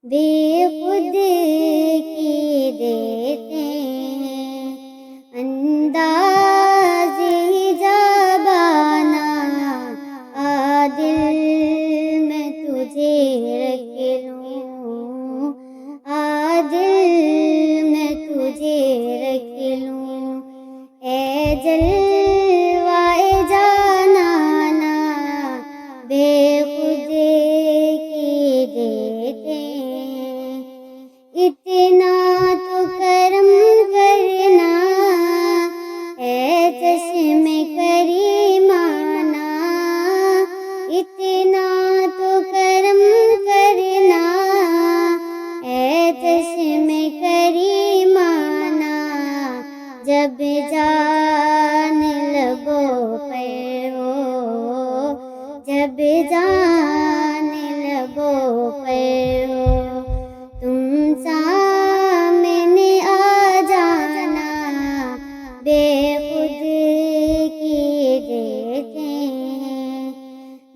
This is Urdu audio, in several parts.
بے خود کی دیتے ہیں انداز جبانہ، دل میں تجھے رکھ لوں، دل میں تجھے رکھ لوں، اے جلوائے جانانا بے خود کی دیتے ہیں، اتنا تو کرم کرنا اے چشم کریمانہ، اتنا تو کرم کرنا اے چشم کریمانہ، جب جان لبوں پہ ہو، جب جان لبوں پہ ہو، تم سامنے آ جانا بے خود کی دیتے ہیں،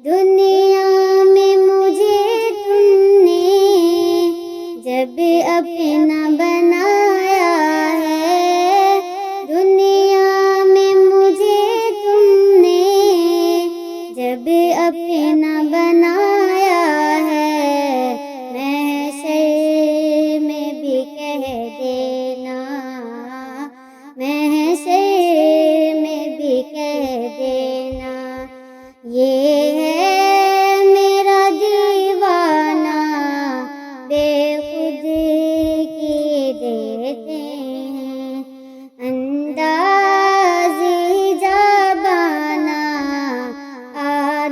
دنیا میں مجھے تم نے جب اپنا بنایا ہے، دنیا میں مجھے تم نے جب اپنا بنایا ہے، محشر میں بھی کہہ دینا، محشر میں بھی کہہ دینا، یہ ہے میرا دیوانہ بے خود کی دیتے ہیں انداز جبانہ،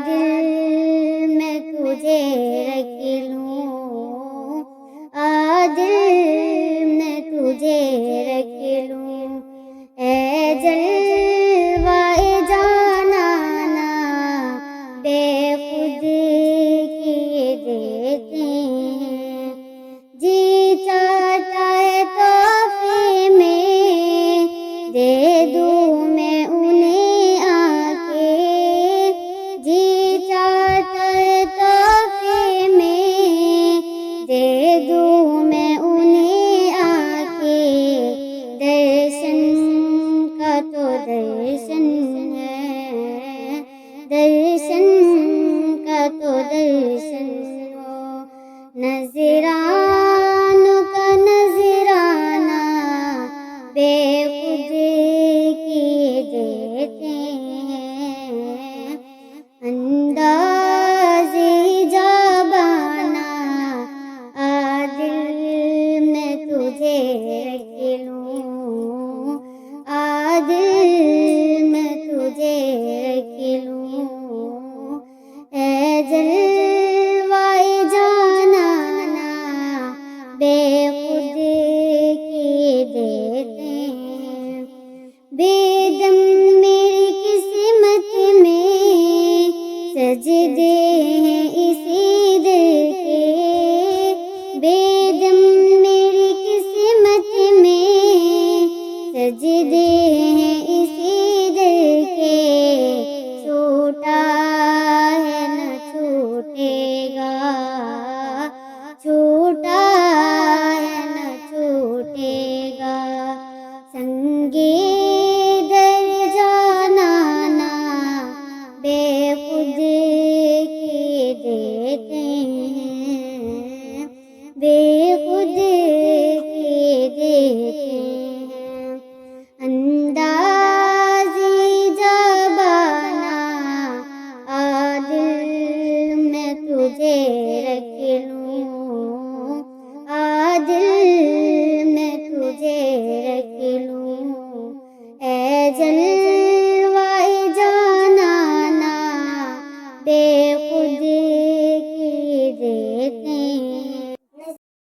دل میں تجھے رکھ لوں، دل میں تجھے رکھ لوں، اے جلوائے جانانا بے خود کی دیتے ہیں، جی چاہتا ہے تحفے میں دے دوں میں انہیں آ کے، جی چاہتا ہے تحفے میں دے دوں میں انہیں آ کے، درشن کا تو درشن ہے، درشن کا تو درشن ہو، نذرانوں کا نذرانہ بے خود کی دیتے ہیں انداز جبانہ، دل میں تجھے رکھ لوں، دل میں تجھے رکھ لوں، اے جلوائے جانانا بے خود کی دیتے ہیں، بے دم میری قسمت میں سجدے ہیں اسی دل کے، بے دم میری قسمت میں سجدے ہیں اسی دل کے، چھوٹا ہے نہ چھوٹے گا، چھوٹا ہے نہ چھوٹے گا، سنگے در جانانا بے خود کی دیتے ہیں، بے خود